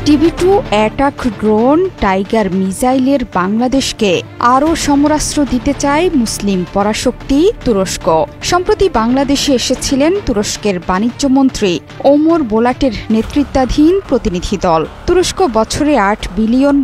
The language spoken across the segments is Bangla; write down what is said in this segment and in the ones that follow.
TB2 অ্যাটাক ড্রোন টাইগার মিসাইলের বাংলাদেশকে আরও সমরাস্ত্র দিতে চায় মুসলিম পরাশক্তি তুরস্ক। সম্প্রতি বাংলাদেশে এসেছিলেন তুরস্কের বাণিজ্যমন্ত্রী ওমর বোলাটের নেতৃত্বাধীন প্রতিনিধি দল। তুরস্ক বছরে $8 বিলিয়ন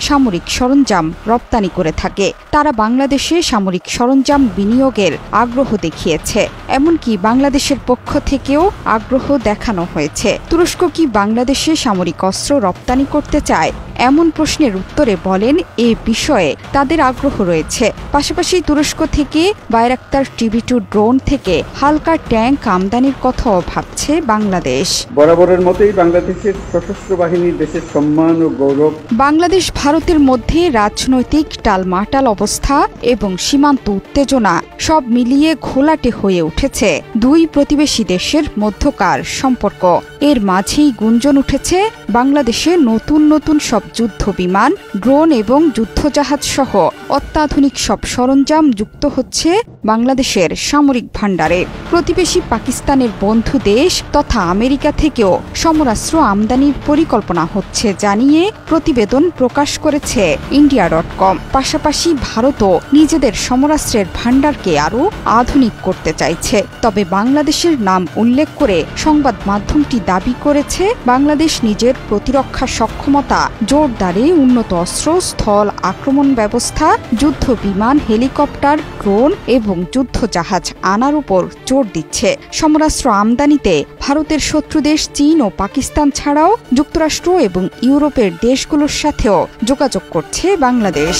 সামরিক সরঞ্জাম রপ্তানি করে থাকে। তারা বাংলাদেশে সামরিক সরঞ্জাম বিনিয়োগের আগ্রহ দেখিয়েছে, এমনকি বাংলাদেশের পক্ষ থেকেও আগ্রহ দেখানো হয়েছে। তুরস্ক কি বাংলাদেশে সামরিক অস্ত্র রপ্তানি করতে চায়? এমন প্রশ্নের উত্তরে বলেন, এ বিষয়ে তাদের আগ্রহ রয়েছে। পাশাপাশি তুরস্ক থেকে বাইরাক্তার TB2 ড্রোন থেকে হালকা ট্যাঙ্ক আমদানির কথাও ভাবছে বাংলাদেশ। বরাবরের মতোই বাংলাদেশের সশস্ত্র বাহিনী দেশের সম্মান ও গৌরব। বাংলাদেশ ভারতের মধ্যে রাজনৈতিক টালমাটাল অবস্থা এবং সীমান্ত উত্তেজনা সব মিলিয়ে ঘোলাটে হয়ে উঠেছে দুই প্রতিবেশী দেশের মধ্যকার সম্পর্ক। এর মাঝেই গুঞ্জন উঠেছে বাংলাদেশে নতুন নতুন সব যুদ্ধ বিমান, ড্রোন এবং যুদ্ধজাহাজ সহ অত্যাধুনিক সব সরঞ্জাম যুক্ত হচ্ছে বাংলাদেশের সামরিক ভাণ্ডারে। প্রতিবেশী পাকিস্তানের বন্ধু দেশ তথা আমেরিকা থেকেও সমরাস্ত্র আমদানির পরিকল্পনা হচ্ছে জানিয়ে প্রতিবেদন প্রকাশ করেছে India.com। পাশাপাশি ভারতও নিজেদের সমরাস্ত্রের ভাণ্ডারকে আরও আধুনিক করতে চাইছে। তবে বাংলাদেশের নাম উল্লেখ করে সংবাদ মাধ্যমটি দাবি করেছে, বাংলাদেশ নিজের প্রতিরক্ষা সক্ষমতা জোরদারে উন্নত অস্ত্র, স্থল আক্রমণ ব্যবস্থা, যুদ্ধ বিমান, হেলিকপ্টার, ড্রোন এবং যুদ্ধজাহাজ আনার উপর জোর দিচ্ছে। সমরাস্ত্র আমদানিতে ভারতের শত্রুদেশ চীন ও পাকিস্তান ছাড়াও যুক্তরাষ্ট্র এবং ইউরোপের দেশগুলোর সাথেও যোগাযোগ করছে বাংলাদেশ।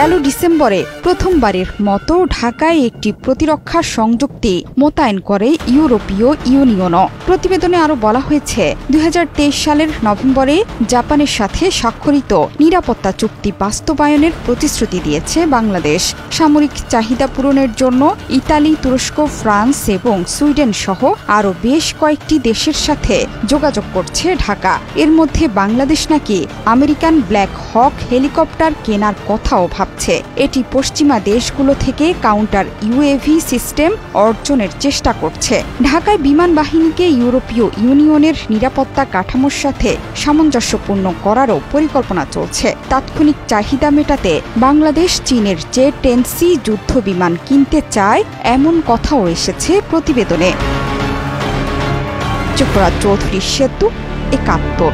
গেল ডিসেম্বরে প্রথমবারের মতো ঢাকায় একটি প্রতিরক্ষা সংযুক্তি মোতায়েন করে ইউরোপীয় ইউনিয়নও। প্রতিবেদনে আরও বলা হয়েছে, 2023 সালের নভেম্বরে জাপানের সাথে স্বাক্ষরিত নিরাপত্তা চুক্তি বাস্তবায়নের প্রতিশ্রুতি দিয়েছে বাংলাদেশ। সামরিক চাহিদা পূরণের জন্য ইতালি, তুরস্ক, ফ্রান্স এবং সুইডেন সহ আরও বেশ কয়েকটি দেশের সাথে যোগাযোগ করছে ঢাকা। এর মধ্যে বাংলাদেশ নাকি আমেরিকান ব্ল্যাক হক হেলিকপ্টার কেনার কথাও ভাবছে। এটি পশ্চিমা দেশগুলো থেকে কাউন্টার UAV সিস্টেম অর্জনের চেষ্টা করছে। ঢাকায় বিমান বাহিনীকে ইউরোপীয় ইউনিয়নের নিরাপত্তা কাঠামোর সাথে সামঞ্জস্যপূর্ণ করারও পরিকল্পনা চলছে। তাৎক্ষণিক চাহিদা মেটাতে বাংলাদেশ চীনের J-10C যুদ্ধ বিমান কিনতে চায়, এমন কথাও এসেছে প্রতিবেদনে। চোপড়া চৌধুরী সেতু, ৭১।